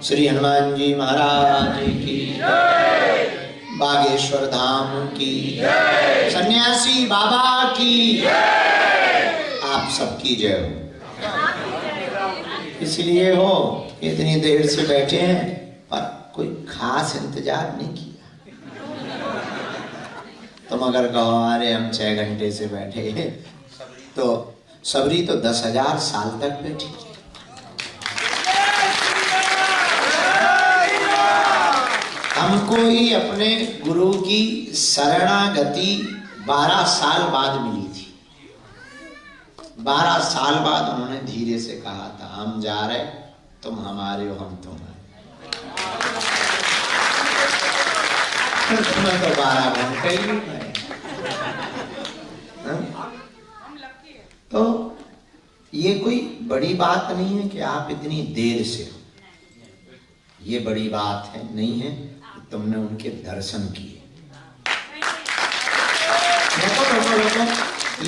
श्री हनुमान जी महाराज की जय, बागेश्वर धाम की जय, सन्यासी बाबा की जय, आप सबकी जय हो। इसलिए हो इतनी देर से बैठे हैं पर कोई खास इंतजार नहीं किया। तुम अगर कहो अरे हम 6 घंटे से बैठे तो सबरी तो 10,000 साल तक बैठी। हमको ही अपने गुरु की शरणागति 12 साल बाद मिली थी। 12 साल बाद उन्होंने धीरे से कहा था हम जा रहे, तुम हमारे हो हम तुम्हारे। तुम्हें तो 12 घंटे ही गए। तो ये कोई बड़ी बात नहीं है कि आप इतनी देर से हो, ये बड़ी बात है नहीं है कि तुमने उनके दर्शन किए।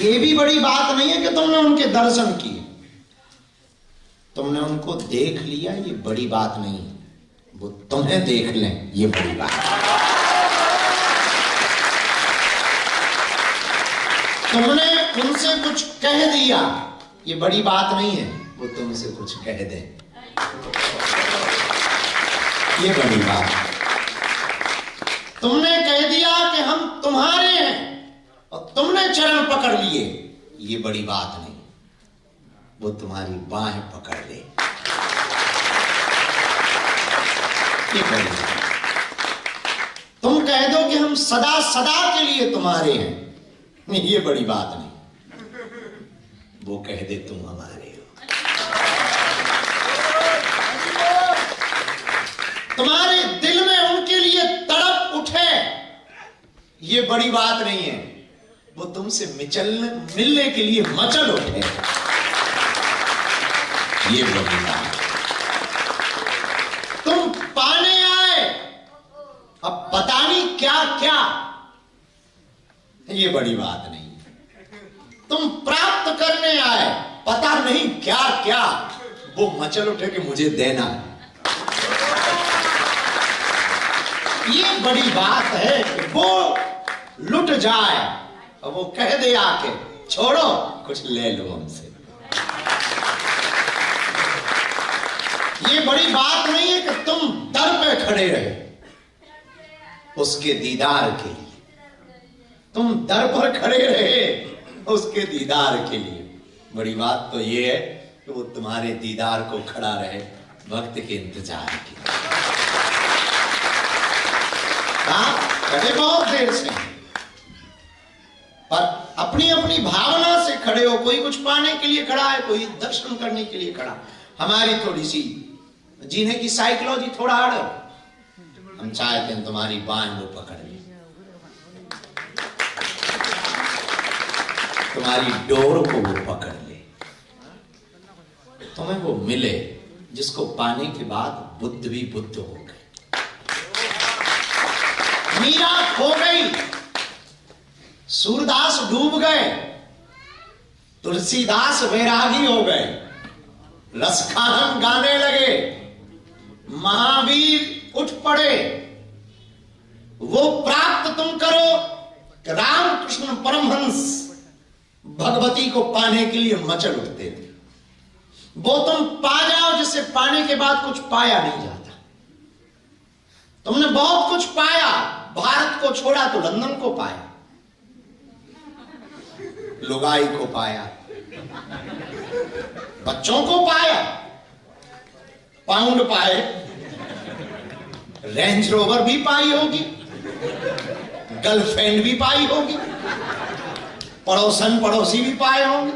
ये भी बड़ी बात नहीं है कि तुमने उनके दर्शन किए, तुमने उनको देख लिया, ये बड़ी बात नहीं है। वो तुम्हें देख लें ये बड़ी बात है। तुमने उनसे कुछ कह दिया ये बड़ी बात नहीं है, वो तुमसे कुछ कह दे ये बड़ी बात है। तुमने कह दिया कि हम तुम्हारे हैं और तुमने चरण पकड़ लिए, ये बड़ी बात नहीं, वो तुम्हारी बाहें पकड़ ले ये बड़ी बात। तुम कह दो कि हम सदा सदा के लिए तुम्हारे हैं, नहीं ये बड़ी बात नहीं, वो कह दे तुम हमारे हो। तुम्हारे दिल में उनके लिए तड़प उठे, ये बड़ी बात नहीं है, वो तुमसे मिलने के लिए मचल उठे, ये बड़ी बात। तुम पाने आए अब पता नहीं क्या क्या, ये बड़ी बात नहीं। तुम प्राप्त करने आए पता नहीं क्या क्या, वो मचल उठे कि मुझे देना, ये बड़ी बात है। वो लुट जाए और वो कह दे आके छोड़ो कुछ ले लो हमसे, ये बड़ी बात नहीं है कि तुम दर पे खड़े रहे उसके दीदार के लिए, तुम दर पर खड़े रहे उसके दीदार के लिए। बड़ी बात तो ये है कि वो तुम्हारे दीदार को खड़ा रहे वक्त के इंतजार के। खड़े बहुत देर से पर अपनी अपनी भावना से खड़े हो, कोई कुछ पाने के लिए खड़ा है, कोई दर्शन करने के लिए खड़ा। हमारी थोड़ी सी जीने की साइकोलॉजी थोड़ा अड़, हम चाहते हैं तुम्हारी बाहें वो पकड़ ले, तुम्हारी डोर को वो पकड़ ले, तुम्हें वो मिले जिसको पाने के बाद बुद्ध भी बुद्ध हो गए, मीरा खो गई, सूरदास डूब गए, तुलसीदास वैरागी हो गए, रसखान गाने लगे, महावीर उठ पड़े। वो प्राप्त तुम करो कि रामकृष्ण परमहंस भगवती को पाने के लिए मचल उठते थे, वो तुम पा जाओ जिससे पाने के बाद कुछ पाया नहीं जाता। तुमने बहुत कुछ पाया, भारत को छोड़ा तो लंदन को पाया, लुगाई को पाया, बच्चों को पाया, पाउंड पाए, रेंज रोवर भी पाई होगी, गर्लफ्रेंड भी पाई होगी, पड़ोसन पड़ोसी भी पाए होंगे,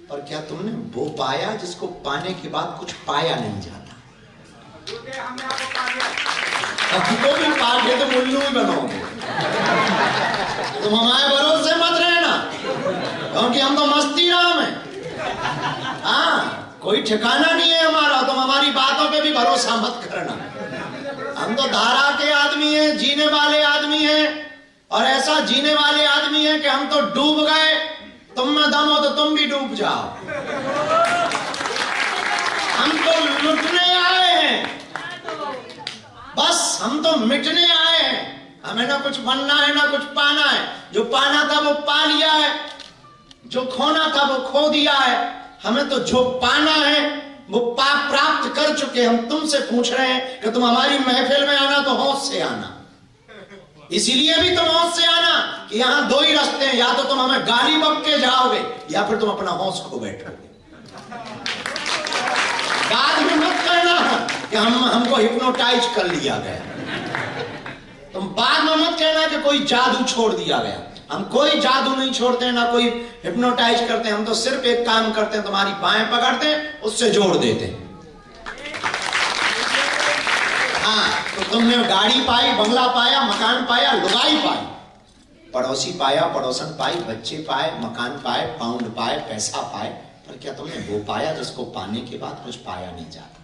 पर क्या तुमने वो पाया जिसको पाने के बाद कुछ पाया नहीं जाता? हमको भी पागे तो मुल्लू ही बनोगे। तुम हमारे भरोसे मत रहना, क्योंकि हम तो मस्ती राम है। हाँ, कोई ठिकाना नहीं है हमारा, तुम हमारी बातों पे भी भरोसा मत करना। हम तो धारा के आदमी हैं, जीने वाले आदमी हैं, और ऐसा जीने वाले आदमी हैं कि हम तो डूब गए, तुम में दम हो तो तुम भी डूब जाओ। हम तो लुटने आए तो मिटने आए हैं, हमें ना कुछ बनना है ना कुछ पाना है। जो पाना था वो पा लिया है, जो खोना था वो खो दिया है। हमें तो जो पाना है वो प्राप्त कर चुके। हम तुमसे पूछ रहे हैं कि तुम हमारी महफिल में आना तो होश से आना। इसीलिए भी तुम होश से आना कि यहां दो ही रास्ते हैं, या तो तुम हमें गाली बक के जाओगे या फिर तुम अपना होश खो बैठोगे। बाद में मत कहना कि हमको हिप्नोटाइज कर लिया गया। तुम बाद में मत कहना कि कोई जादू छोड़ दिया गया। हम कोई जादू नहीं छोड़ते हैं, ना कोई हिप्नोटाइज करते हैं। हम तो सिर्फ एक काम करते हैं, तुम्हारी बाहें पकड़ते हैं, उससे जोड़ देते हैं। हाँ, तो तुमने गाड़ी पाई, बंगला पाया, मकान पाया, लुगाई पाई, पड़ोसी पाया, पड़ोसन पाई, बच्चे पाए, मकान पाए, पाउंड पाए, पैसा पाए, पर क्या तुमने वो पाया जिसको पाने के बाद कुछ पाया नहीं जाता?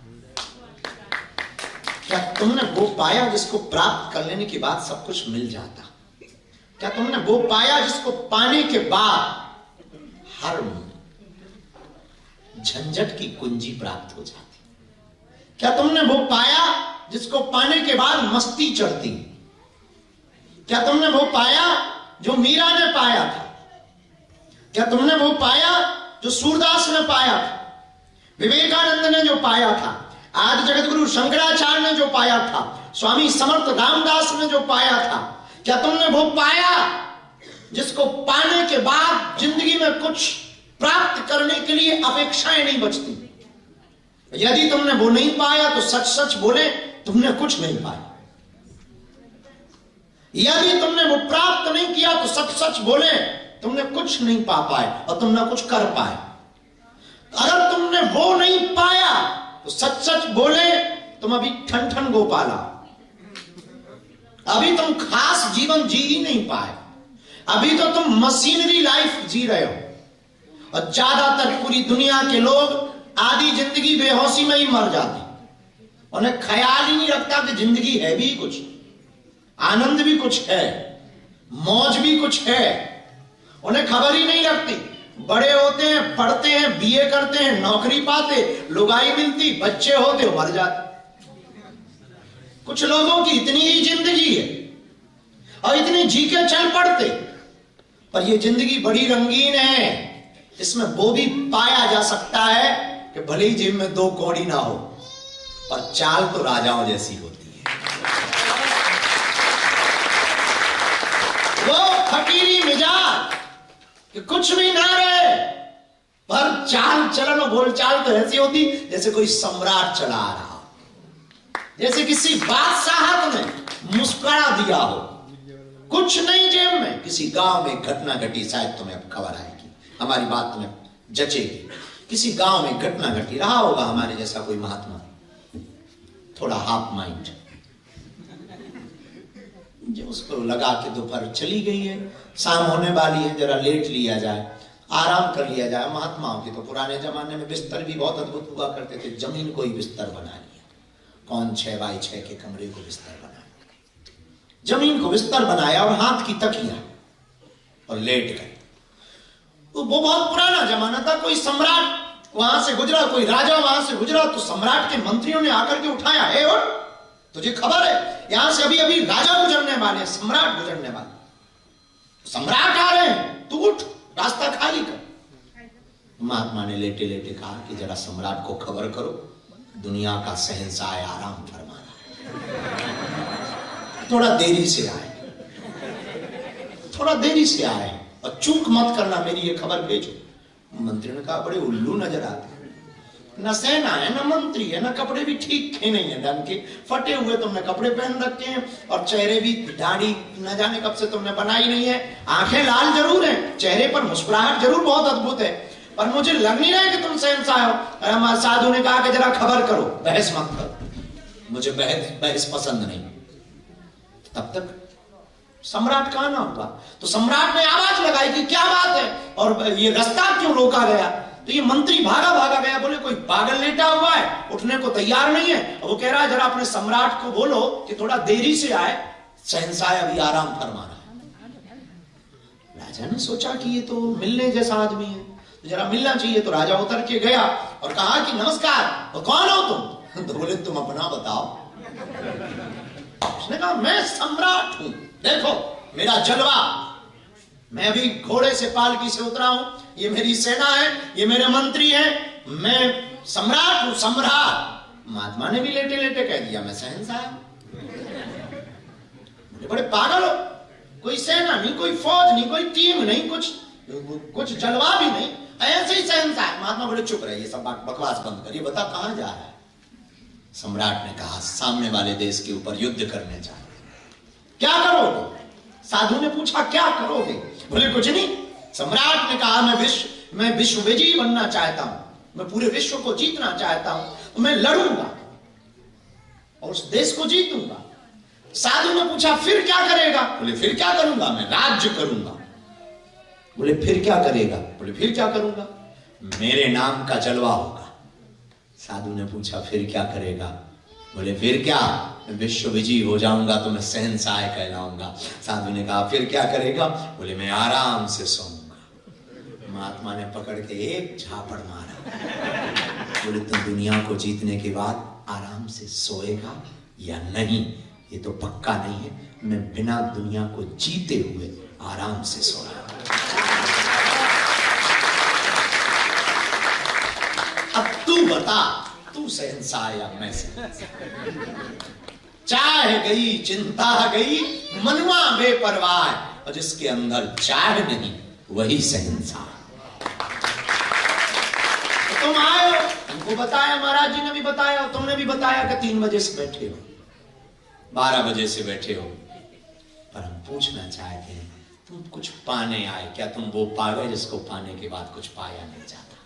क्या तुमने वो पाया जिसको प्राप्त कर लेने के बाद सब कुछ मिल जाता? क्या तुमने वो पाया जिसको पाने के बाद हर झंझट की कुंजी प्राप्त हो जाती? क्या तुमने वो पाया जिसको पाने के बाद मस्ती चढ़ती? क्या तुमने वो पाया जो मीरा ने पाया था? क्या तुमने वो पाया जो सूरदास ने पाया था, विवेकानंद ने जो पाया था, आदि जगत गुरु शंकराचार्य ने जो पाया था, स्वामी समर्थ रामदास ने जो पाया था? क्या तुमने वो पाया जिसको पाने के बाद जिंदगी में कुछ प्राप्त करने के लिए अपेक्षाएं नहीं बचती? यदि तुमने वो नहीं पाया तो सच सच बोले, तुमने कुछ नहीं पाया। यदि तुमने वो प्राप्त नहीं किया तो सच सच बोले, तुमने कुछ नहीं पा पाए और तुम ना कुछ कर पाए। अगर तुमने वो नहीं पाया तो सच सच बोले, तुम अभी ठन ठन गोपाला, अभी तुम खास जीवन जी ही नहीं पाए। अभी तो तुम मशीनरी लाइफ जी रहे हो। और ज्यादातर पूरी दुनिया के लोग आधी जिंदगी बेहोशी में ही मर जाते। उन्हें ख्याल ही नहीं रखता कि जिंदगी है भी कुछ, आनंद भी कुछ है, मौज भी कुछ है। उन्हें खबर ही नहीं रखती। बड़े होते हैं, पढ़ते हैं, बीए करते हैं, नौकरी पाते, लुगाई मिलती, बच्चे होते, मर जाते। कुछ लोगों की इतनी ही जिंदगी है और इतनी जी के चल पड़ते। पर ये जिंदगी बड़ी रंगीन है, इसमें वो भी पाया जा सकता है कि भले ही जेब में 2 कौड़ी ना हो, पर चाल तो राजाओं जैसी होती है। वो फकीरी मिजाज कि कुछ भी ना रहे, पर चाल चलन और बोलचाल तो ऐसी होती जैसे कोई सम्राट चला आ रहा, जैसे किसी बादशाह ने मुस्कुरा दिया हो। कुछ नहीं जेब में। किसी गांव में घटना घटी, शायद तुम्हें अब खबर आएगी, हमारी बात तुम्हें जचेगी। किसी गांव में घटना घटी, रहा होगा हमारे जैसा कोई महात्मा, थोड़ा हाफ माइंड, जो उसको लगा के दोपहर चली गई है, शाम होने वाली है, जरा लेट लिया जाए, आराम कर लिया जाए। महात्माओं के तो पुराने जमाने में बिस्तर भी बहुत अद्भुत हुआ करते थे। जमीन को ही बिस्तर बना लिया। कौन 6x6 के कमरे को बिस्तर बनाया, जमीन को बिस्तर बनाया और हाथ की तकिया और लेट गए। तो वो बहुत पुराना जमाना था। कोई सम्राट वहां से गुजरा, कोई राजा वहां से गुजरा, तो सम्राट के मंत्रियों ने आकर के उठाया, हे उठ, तुझे खबर है यहां से अभी अभी राजा गुजरने वाले, सम्राट गुजरने वाले, सम्राट आ रहे हैं, तू उठ, रास्ता खाली कर। महात्मा ने लेटे लेटे कहा कि जरा सम्राट को खबर करो, दुनिया का शहंशाह आराम फरमा रहा है, थोड़ा देरी से आए, थोड़ा देरी से आए, और चूक मत करना, मेरी ये खबर भेजो। मंत्री ने कहा, बड़े उल्लू नजर आते हैं, न सेना है न मंत्री है, न कपड़े भी ठीक है नहीं है ढंग के, फटे हुए तुमने कपड़े पहन रखे हैं, और चेहरे भी, दाढ़ी न जाने कब से तुमने बनाई नहीं है, आंखें लाल जरूर हैं, चेहरे पर मुस्कुराहट जरूर बहुत अद्भुत है, पर मुझे लग नहीं रहा है कि तुम शहंशाह हो। हमारे साधु ने कहा कि जरा खबर करो, बहस मत करो, मुझे बहस पसंद नहीं। तब तक सम्राट कहां ना हुआ, तो सम्राट ने आवाज लगाई कि क्या बात है, और ये रास्ता क्यों रोका गया? तो ये मंत्री भागा भागा गया, बोले कोई पागल लेटा हुआ है, उठने को तैयार नहीं है। वो कह रहा है जरा अपने सम्राट को बोलो कि थोड़ा देरी से आए, शहंशाह अभी आराम फरमा रहा है। राजा ने सोचा कि ये तो मिलने जैसा आदमी है, तो जरा मिलना चाहिए। तो राजा उतर के गया और कहा कि नमस्कार, तो कौन हो तुम? तो बोले तुम अपना बताओ। उसने कहा मैं सम्राट हूं, देखो मेरा जलवा, मैं अभी घोड़े से पालकी से उतरा हूं, ये मेरी सेना है, ये मेरे मंत्री हैं, मैं सम्राट हूं, सम्राट। महात्मा ने भी लेटे लेटे कह दिया मैं शहंशाह। बड़े पागल हो, कोई सेना नहीं, कोई फौज नहीं, कोई टीम नहीं, कुछ जलवा भी नहीं, ऐसे ही शहंशाह। महात्मा बोले चुप रहे, ये सब बकवास बंद करिए, बता कहां जा रहा है। सम्राट ने कहा सामने वाले देश के ऊपर युद्ध करने जा रहे। क्या करोगे? साधु ने पूछा क्या करोगे? बोले कुछ नहीं। सम्राट ने कहा मैं विश्व विजयी बनना चाहता हूं, मैं पूरे विश्व को जीतना चाहता हूं, तो मैं लड़ूंगा और उस देश को जीतूंगा। साधु ने पूछा फिर क्या करेगा? बोले फिर क्या करूंगा, मैं राज्य करूंगा। बोले फिर क्या करेगा? बोले फिर क्या करूंगा, मेरे नाम का जलवा होगा। साधु ने पूछा फिर क्या करेगा? बोले फिर क्या, मैं विश्व विजयी हो जाऊंगा तो मैं शहंशाह कहलाऊंगा। साधु ने कहा फिर क्या करेगा? बोले मैं आराम से सोऊंगा। महात्मा ने पकड़ के एक झापड़ मारा। बोले तुम दुनिया को जीतने के बाद आराम से सोएगा या नहीं? ये तो पक्का नहीं है, मैं बिना दुनिया को जीते हुए आराम से सोया। अब तू बता, तू शहंशाह या मैं शहंशाह? चाह गई चिंता गई, मनवा बेपरवाह, और जिसके अंदर चाह नहीं वही शहंशाह। तो तुम आए हो, तुमको बताया, महाराज जी ने भी बताया, तुमने भी बताया कि 3 बजे से बैठे हो, 12 बजे से बैठे हो, पर हम पूछना चाहते हैं तुम कुछ पाने आए, क्या तुम वो पा गए जिसको पाने के बाद कुछ पाया नहीं जाता?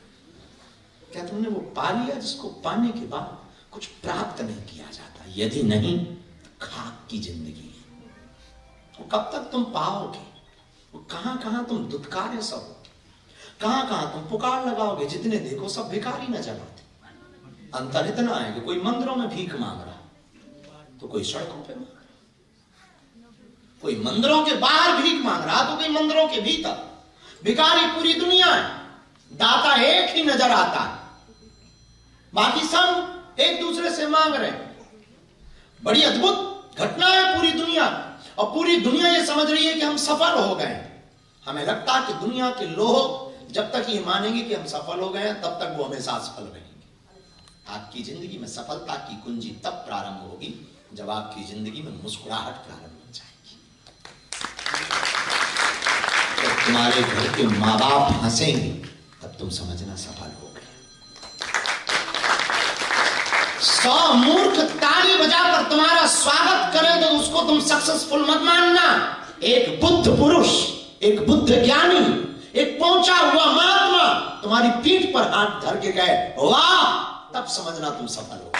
क्या तुमने वो पा लिया जिसको पाने के बाद कुछ प्राप्त नहीं किया जाता? यदि नहीं तो खाक की जिंदगी है, वो कब तक तुम पाओगे? वो कहां कहां तुम दुत्कारे सब, कहां कहां तुम पुकार लगाओगे, जितने देखो सब भिखारी नजर आते। अंतर इतना है कि कोई मंदिरों में भीख मांग रहा तो कोई सड़कों पे मांग रहा, कोई मंदिरों के बाहर भीख मांग रहा तो कोई मंदिरों के भीतर। भिखारी पूरी दुनिया है, दाता एक ही नजर आता है, बाकी सब एक दूसरे से मांग रहे हैं। बड़ी अद्भुत घटना है पूरी दुनिया, और पूरी दुनिया ये समझ रही है कि हम सफल हो गए। हमें लगता है कि दुनिया के लोग जब तक ये मानेंगे कि हम सफल हो गए तब तक वो हमेशा असफल रहेंगे। आपकी जिंदगी में सफलता की कुंजी तब प्रारंभ होगी जब आपकी जिंदगी में मुस्कुराहट प्रारंभ हो जाएगी। जब तुम्हारे घर के माँ बाप हंसेंगे तब तुम समझना सफल हो गए। 100 मूर्ख ताली बजाकर तुम्हारा स्वागत करें तो उसको तुम सक्सेसफुल मत मानना। एक बुद्ध पुरुष, एक बुद्ध ज्ञानी, एक पहुंचा हुआ महात्मा तुम्हारी पीठ पर हाथ धर के कहे वाह, तब समझना तुम सफल हो।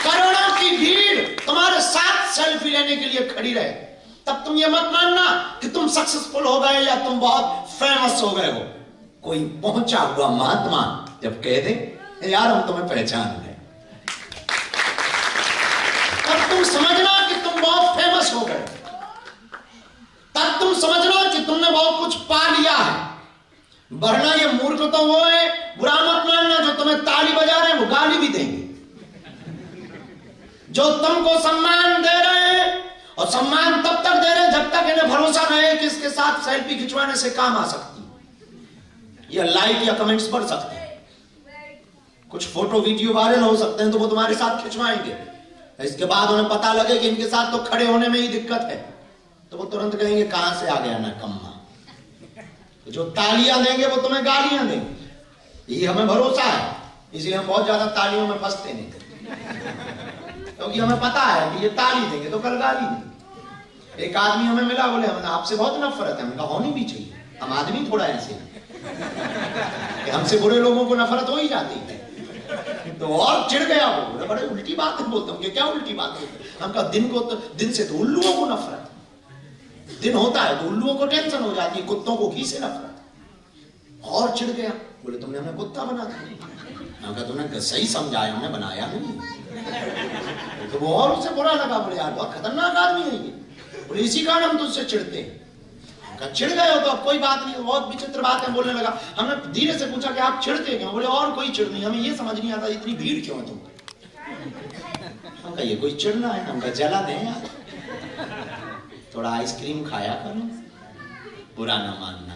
करोड़ों की भीड़ तुम्हारे साथ सेल्फी लेने के लिए खड़ी रहे, तब तुम ये मत मानना कि तुम सक्सेसफुल हो गए या तुम बहुत फेमस हो गए हो। कोई पहुंचा हुआ महात्मा जब कह दे यार हम तुम्हें पहचान गए, तब तुम समझना कि तुम बहुत फेमस हो गए, तब तुम समझना कि तुमने बहुत कुछ पा लिया है। वरना ये मूर्ख तो वो है, बुरा मत मानना, जो तुम्हें ताली बजा रहे हैं वो गाली भी देंगे। जो तुमको सम्मान दे रहे हैं, और सम्मान तब तक दे रहे हैं जब तक इन्हें भरोसा रहे कि इसके साथ सेल्फी खिंचवाने से काम आ सकती है, या लाइक या कमेंट्स बढ़ सकते हैं, कुछ फोटो वीडियो वायरल हो सकते हैं, तो वो तुम्हारे साथ खिंचवाएंगे। इसके बाद उन्हें पता लगे कि इनके साथ तो खड़े होने में ही दिक्कत है, तो वो तुरंत कहेंगे कहां से आ गया ना कम्मा। तो जो तालियां देंगे वो तुम्हें गालियां देंगे। ये हमें भरोसा है, इसलिए हम बहुत ज्यादा तालियों में फंसते नहीं, क्योंकि हमें पता है कि ये ताली देंगे तो कल गाली देंगे। एक आदमी हमें मिला, बोले हमें आपसे बहुत नफरत है। हमने कहा होनी भी चाहिए, हम आदमी थोड़ा ऐसे हैं, हमसे बुरे लोगों को नफरत हो ही जाती है। तो और चिढ़ गया वो, बोले बड़े उल्टी बात है बोलता हूँ। क्या उल्टी बात बोलते? हम कहा दिन से तो उल्लुओं को नफरत, दिन होता है तो उल्लुओं को टेंशन हो जाती है, कुत्तों को घी से नफरत। और चिढ़ गया, बोले तुमने हमें कुत्ता बना दिया। हमने तुमने सही समझाया, हमने बनाया नहीं। तो वो और उससे बुरा लगा, बोले यार बहुत खतरनाक आदमी है ये, बोले इसी कारण हम तुझसे चिढ़ते हैं। चिढ़ गए हो तो अब कोई बात नहीं, बहुत विचित्र बात है बोलने लगा। हमने धीरे से पूछा कि आप चिढ़ते क्यों? बोले और कोई चिढ़ नहीं, हमें ये समझ नहीं आता इतनी भीड़ क्यों है तुम। हम कहा ये कोई चिढ़ना है, हम कहा जला दें यार, थोड़ा आइसक्रीम खाया करो, बुरा ना मानना।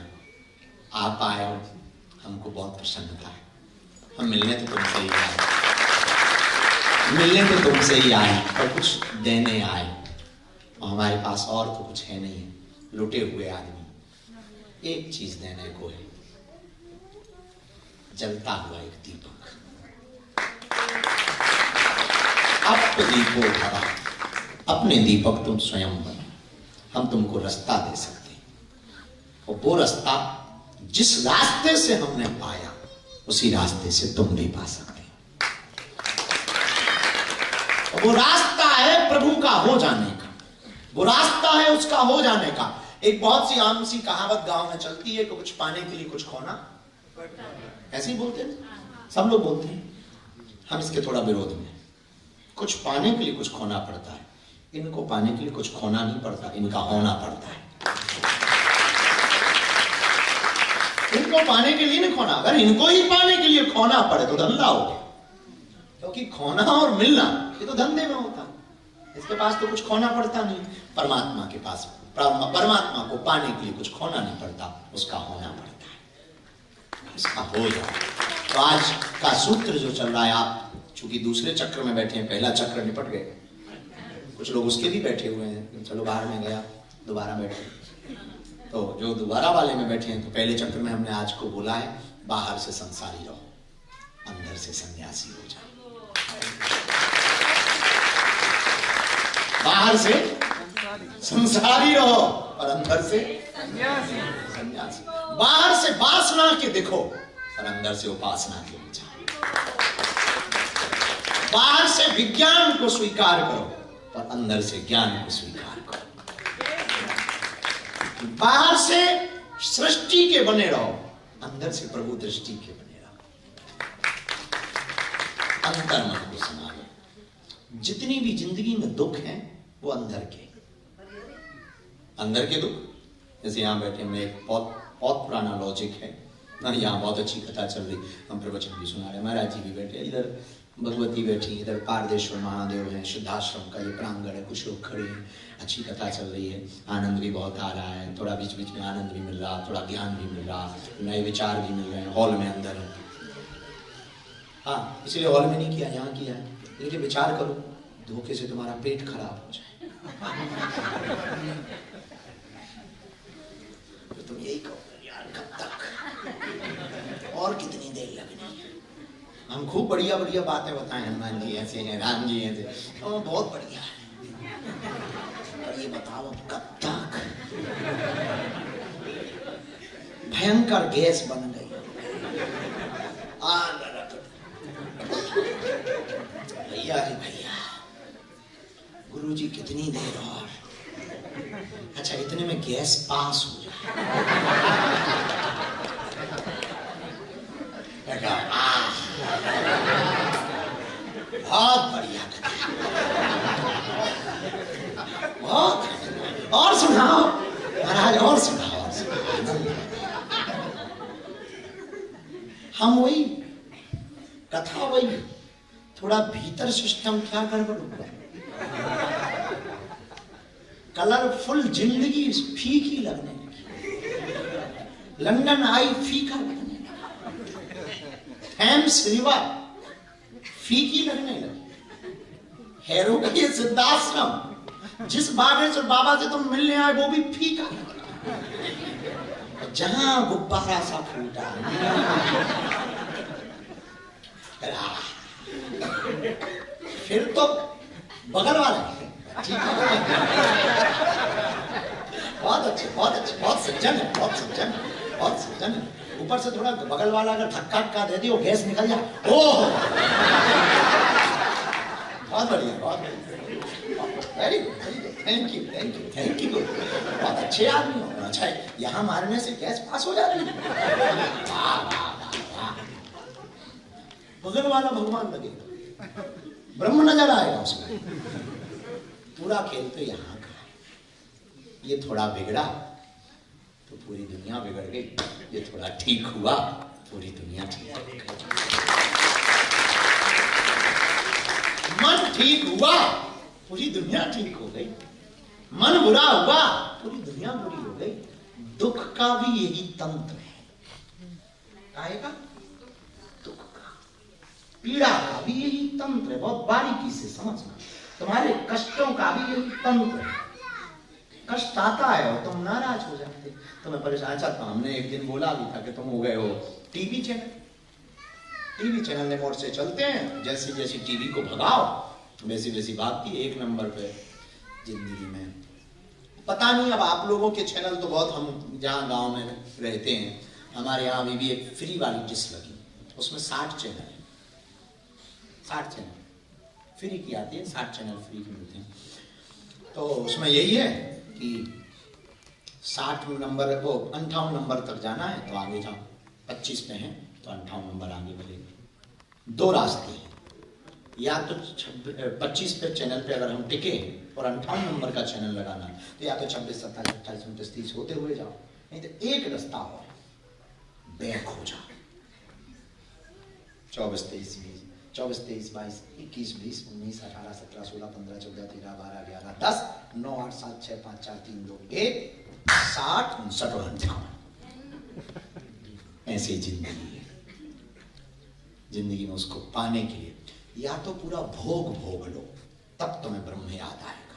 आप आए हो, हमको बहुत प्रसन्नता है। हम मिलने तो तुमसे ही आए, मिलने तो तुमसे ही आए, पर कुछ देने आए। और हमारे पास और तो कुछ है नहीं है, लुटे हुए आदमी। एक चीज देने को है, जलता हुआ एक दीपक। दीपो भरा, अपने दीपक तुम स्वयं बनो। हम तुमको रास्ता दे सकते हैं, और वो रास्ता जिस रास्ते से हमने पाया उसी रास्ते से तुम भी पा सकते हो। और वो रास्ता है प्रभु का हो जाने का, वो रास्ता है उसका हो जाने का। एक बहुत सी आम सी कहावत गांव में चलती है कि कुछ पाने के लिए कुछ खोना, ऐसे ही बोलते हैं, सब लोग बोलते हैं। हम इसके थोड़ा विरोध में, कुछ पाने के लिए कुछ खोना पड़ता है, इनको पाने के लिए कुछ खोना नहीं पड़ता, इनका होना पड़ता है। इनको पाने के लिए नहीं खोना, अगर इनको ही पाने के लिए खोना पड़े तो धंधा हो गया, क्योंकि खोना और मिलना ये तो धंधे में होता है। इसके पास तो कुछ खोना पड़ता नहीं। परमात्मा के पास, परमात्मा को पाने के लिए कुछ खोना नहीं पड़ता, उसका होना पड़ता है, उसका हो जाए। तो आज का सूत्र जो चल रहा है, आप चूंकि दूसरे चक्र में बैठे हैं, पहला चक्र निपट गए, कुछ लोग उसके भी बैठे हुए हैं, चलो बाहर में गया, दोबारा बैठे। तो जो दोबारा वाले में बैठे हैं, तो पहले चक्र में हमने आज को बोला है, बाहर से संसारी रहो, अंदर से सन्यासी हो जाओ। बाहर से संसारी रहो और अंदर से सन्यासी। बाहर से वासना के देखो और अंदर से उपासना के हो जाओ। बाहर से विज्ञान को स्वीकार करो और अंदर से ज्ञान को स्वीकार करो। बाहर से सृष्टि के बने रहो, अंदर से प्रभु दृष्टि के बने रहो। अंतर मन को संभालो। जितनी भी जिंदगी में दुख हैं वो अंदर के दुख। जैसे यहाँ बैठे में एक बहुत पुराना लॉजिक है ना, यहाँ बहुत अच्छी कथा चल रही, हम प्रवचन भी सुना रहे, महाराज जी भी बैठे, इधर भगवती बैठी, इधर पारदेश्वर महादेव हैं, शुद्धाश्रम का ये प्रांगण है, कुछ लोग खड़े हैं, अच्छी कथा चल रही है, आनंद भी बहुत आ रहा है, थोड़ा बीच बीच में आनंद भी मिल रहा, थोड़ा ज्ञान भी मिल रहा, नए विचार भी मिल रहे हैं। हॉल में अंदर है, हाँ इसलिए हॉल में नहीं किया, यहाँ किया है। लेकिन विचार करो, धोखे से तुम्हारा पेट खराब हो जाए तो तुम यही कहो यार कब तक और कितनी देर लगनी है। हम खूब बढ़िया बढ़िया बातें बताएं, हनुमान जी ऐसे हैं, राम जी ऐसे, तो बहुत बढ़िया है, पर ये बताओ कब तक। भयंकर गैस बन गई, आग रख भैया रे भैया, गुरुजी कितनी देर और, अच्छा इतने में गैस पास हो जाए। बहुत बढ़िया कथा, बहुत और सुनाओ महाराज, और सुनाओ, और सुनाओ। हम वही कथा, वही थोड़ा भीतर सिस्टम क्या गड़बड़ हुआ, कलरफुल जिंदगी फीकी लगने लगी, लंदन आई फीका लगने लगा, थैम्स रिवर फीकी लगने लगी, हेरो का ये सिद्धाश्रम जिस बागेश्वर बाबा से तुम मिलने आए वो भी फीका लगा, जहां गुब्बारा सा फूटा फिर तो बगल वाले बहुत अच्छे, बहुत अच्छे, बहुत सज्जन है, बहुत सज्जन, बहुत सज्जन है। ऊपर से थोड़ा बगल वाला अगर धक्का दे दियो गैस निकल जाए, ओह बहुत बढ़िया, बहुत बढ़िया, very good, thank you, thank you, thank you, बहुत अच्छे आदमी हो। अच्छा यहाँ मारने से गैस पास हो जा रही है, बगल वाला भगवान लगेगा, ब्रह्म नजर आएगा उसमें। पूरा खेल तो यहाँ का है, ये थोड़ा बिगड़ा तो पूरी दुनिया बिगड़ गई, ये थोड़ा ठीक हुआ पूरी दुनिया ठीक हो गई। मन ठीक हुआ पूरी दुनिया ठीक हो गई, मन बुरा हुआ पूरी दुनिया बुरी हो गई। दुख का भी यही तंत्र है। आएगा दुख का, पीड़ा का भी यही तंत्र है। बहुत बारीकी से समझना। तुम्हारे कष्टों का भी यही तंत्र है। कष्ट आता है और तुम नाराज हो जाते, तुम्हें परेशान। चाहता हूं, हमने एक दिन बोला भी था कि तुम हो गए हो टीवी चैनल। टीवी चैनल ने मोड़ से चलते हैं, जैसी जैसी टीवी को भगाओ वैसी वैसी भागती। एक नंबर पे जिंदगी में पता नहीं। अब आप लोगों के चैनल तो बहुत, हम जहाँ गांव में रहते हैं, हमारे यहाँ अभी भी एक फ्री वाली डिश लगी, उसमें 60 चैनल है। 60 चैनल फ्री की आती है, 60 चैनल फ्री की मिलते हैं। तो उसमें यही है कि 60 नंबर वो 58 नंबर तक जाना है तो आगे जाओ, 25 पे हैं तो 58 नंबर आगे बढ़ेगा। 2 रास्ते हैं, या तो 25 पे चैनल पे अगर हम टिके और 58 नंबर का चैनल लगाना तो या तो 26, 27, 28, 29, 30 होते हुए जाओ, नहीं तो एक रास्ता और बैक हो जाओ। 24, 23, 20, 24, 23, 22, 21, 20, 19, 18, 17, 16, 15, 14, 13, 12, 11, 10, 9, 8, 7, 6, 5, 4, 3, 2, 1, 60, 59 और 58। ऐसी जिंदगी है। जिंदगी में उसको पाने के लिए या तो पूरा भोग लो, तब तुम्हें ब्रह्म याद आएगा,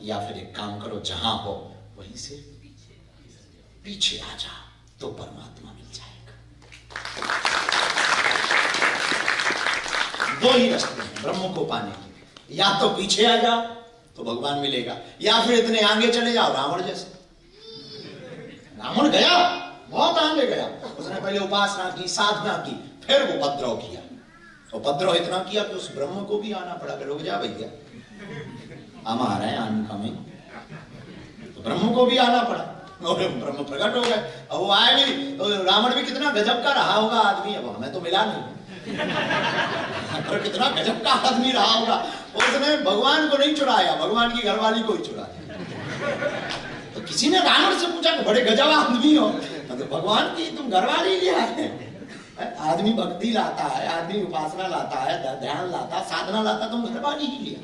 या फिर एक काम करो, जहां हो वहीं से पीछे आ जाओ तो परमात्मा मिल जाएगा। 2 ही रास्ते हैं ब्रह्म को पाने के, या तो पीछे आ जाओ तो भगवान मिलेगा, या फिर इतने आगे चले जाओ रावण जैसे। रावण गया, बहुत आगे गया, उसने पहले उपासना की, साधना की, फिर वो उपद्रव किया। उपद्रव इतना किया कि उस ब्रह्म को भी आना पड़ा कि रुक जा भैया, हम आ रहे हैं अनकमिंग। तो ब्रह्म को भी आना पड़ा और ब्रह्म प्रकट हो गए। अब वो आए भी तो रावण भी कितना गजब का रहा होगा आदमी, अब हमें तो मिला नहीं, पर कितना गजब का आदमी रहा होगा। उसने भगवान को नहीं चुराया, भगवान की घरवाली को ही चुराया। तो किसी ने रावण से पूछा कि बड़े गजब आदमी हो, तो भगवान की तुम घरवाली ले आए। आदमी भक्ति लाता है, आदमी उपासना लाता है, ध्यान लाता, साधना लाता, तुम घरवाली ही लिया।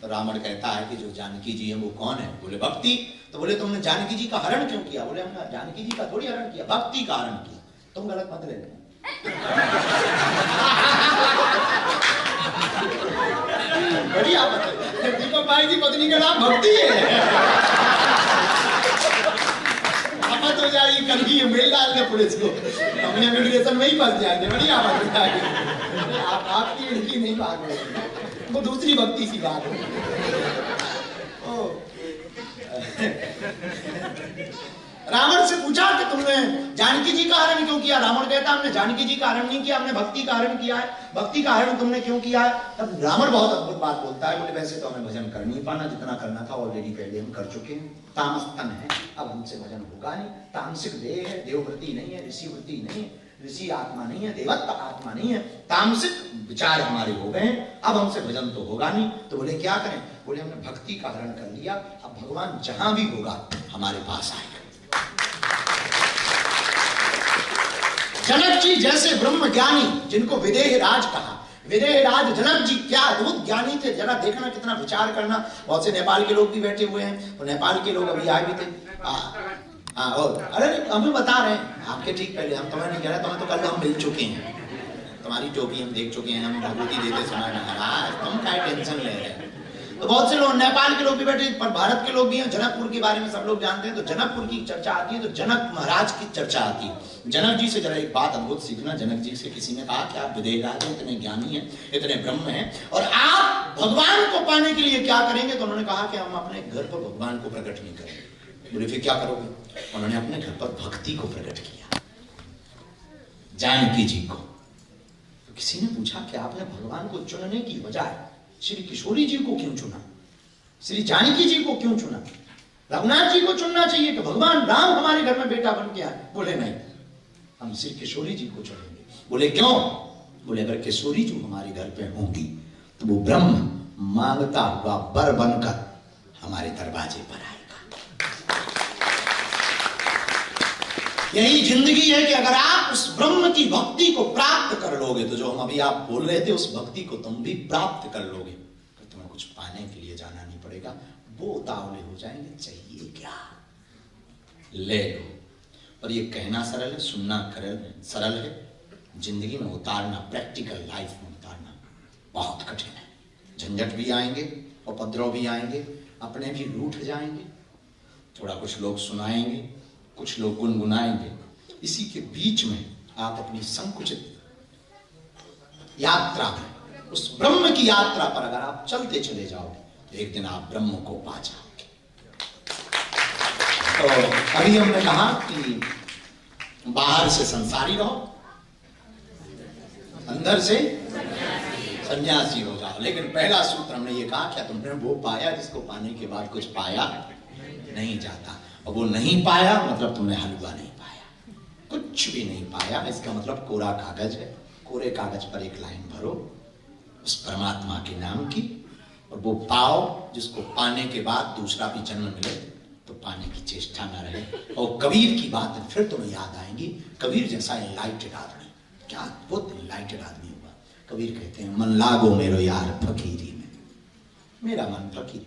तो रावण कहता है कि जो जानकी जी है वो कौन है? बोले भक्ति। तो बोले तुमने जानकी जी का हरण क्यों किया? बोले हमने जानकी जी का थोड़ी हरण किया, भक्ति का हरण किया। तुम गलत मत ले लेना। बढ़िया बात, दीपक भाई की पत्नी का नाम भक्ति है। तो जाएगी कल ही मेल डाल दे पुलिस को, अपने इमिग्रेशन में ही फंस जाएंगे। बढ़िया बात बताएगी, आपकी इनकी नहीं बात है, वो दूसरी भक्ति सी बात है। रावण से पूछा कि तुमने जानकी जी का हरण क्यों किया? रावण कहता हमने जानकी जी का हरण नहीं किया, हमने भक्ति का हरण किया है। भक्ति का हरण तुमने क्यों किया है? तब रावण बहुत अद्भुत बात बोलता है, बोले वैसे तो हमें भजन कर नहीं पाना, जितना करना था ऑलरेडी पहले हम कर चुके हैं। तामस तन है, अब हमसे भजन होगा नहीं। तामसिक देह है, देववृत्ति नहीं है, ऋषि वृत्ति नहीं है, ऋषि आत्मा नहीं है, देवत्व आत्मा नहीं है, तामसिक विचार हमारे हो गए हैं, अब हमसे भजन तो होगा नहीं। तो बोले क्या करें? बोले हमने भक्ति का हरण कर लिया, अब भगवान जहां भी होगा हमारे पास आएगा। जनक जी जैसे ब्रह्म ज्ञानी, जिनको विदेह राज कहा, विदेह राज जनक जी क्या अद्भुत ज्ञानी थे। जरा देखना, कितना विचार करना। बहुत से नेपाल के लोग भी बैठे हुए हैं, तो नेपाल के लोग अभी आए भी थे। और अरे हम बता रहे हैं आपके ठीक पहले, हम तुम्हें नहीं कह रहे, तुम्हें तो कल हम मिल चुके हैं, तुम्हारी टोपी हम देख चुके हैं, हम भगवती देते समय में, तुम क्या टेंशन ले रहे हैं। तो बहुत से लोग नेपाल के लोग भी बैठे, पर भारत के लोग भी हैं। जनकपुर के बारे में सब लोग जानते हैं, तो जनकपुर की चर्चा आती है तो जनक महाराज की चर्चा आती है। जनक जी से जरा एक बात अद्भुत सीखना। जनक जी से किसी ने कहा कि आप विदेह राज हैं, इतने ज्ञानी हैं, इतने ब्रह्म हैं, और आप भगवान को पाने के लिए क्या करेंगे? तो उन्होंने कहा कि हम अपने घर पर भगवान को प्रकट नहीं करेंगे। बोले फिर क्या करोगे? उन्होंने अपने घर पर भक्ति को प्रकट किया, जानकी जी को। तो किसी ने पूछा कि आपने भगवान को चुनने की बजाय श्री किशोरी जी को क्यों चुना, श्री जानकी जी को क्यों चुना? रघुनाथ जी को चुनना चाहिए कि भगवान राम हमारे घर में बेटा बन के आए। बोले नहीं, हम श्री किशोरी जी को चुनेंगे। बोले क्यों? बोले अगर किशोरी जी हमारे घर पे होंगी तो वो ब्रह्म मांगता हुआ बर बनकर हमारे दरवाजे पर आएगा। यही जिंदगी है कि अगर आप उस ब्रह्म की भक्ति को प्राप्त कर लोगे, तो जो हम अभी आप बोल रहे थे उस भक्ति को तुम भी प्राप्त कर लोगे, तो तुम्हें कुछ पाने के लिए जाना नहीं पड़ेगा। वो उतावले हो जाएंगे, चाहिए क्या ले लो। और ये कहना सरल है, सुनना सरल है, जिंदगी में उतारना, प्रैक्टिकल लाइफ में उतारना बहुत कठिन है। झंझट भी आएंगे, उपद्रव भी आएंगे, अपने भी रूठ जाएंगे, थोड़ा कुछ लोग सुनाएंगे, कुछ लोग गुनगुनाएंगे। इसी के बीच में आप अपनी संकुचित यात्रा में, उस ब्रह्म की यात्रा पर अगर आप चलते चले जाओगे, तो एक दिन आप ब्रह्म को पा जाओगे। तो अभी हमने कहा कि बाहर से संसारी रहो, अंदर से सन्यासी हो जाओ। लेकिन पहला सूत्र हमने ये कहा, क्या तुमने वो पाया जिसको पाने के बाद कुछ पाया नहीं जाता। और वो नहीं पाया मतलब तुमने हलवा नहीं पाया, कुछ भी नहीं पाया। इसका मतलब कोरा कागज है, कोरे कागज पर एक लाइन भरो उस परमात्मा के नाम की, और वो पाओ जिसको पाने के बाद दूसरा भी जन्म मिले तो पाने की चेष्टा न रहे। और कबीर की बात फिर तुम्हें याद आएंगी, कबीर जैसा एनलाइटेड आदमी, क्या बहुत एनलाइटेड आदमी हुआ। कबीर कहते हैं, मन लागो मेरो यार फकीरी में, मेरा मन फकीर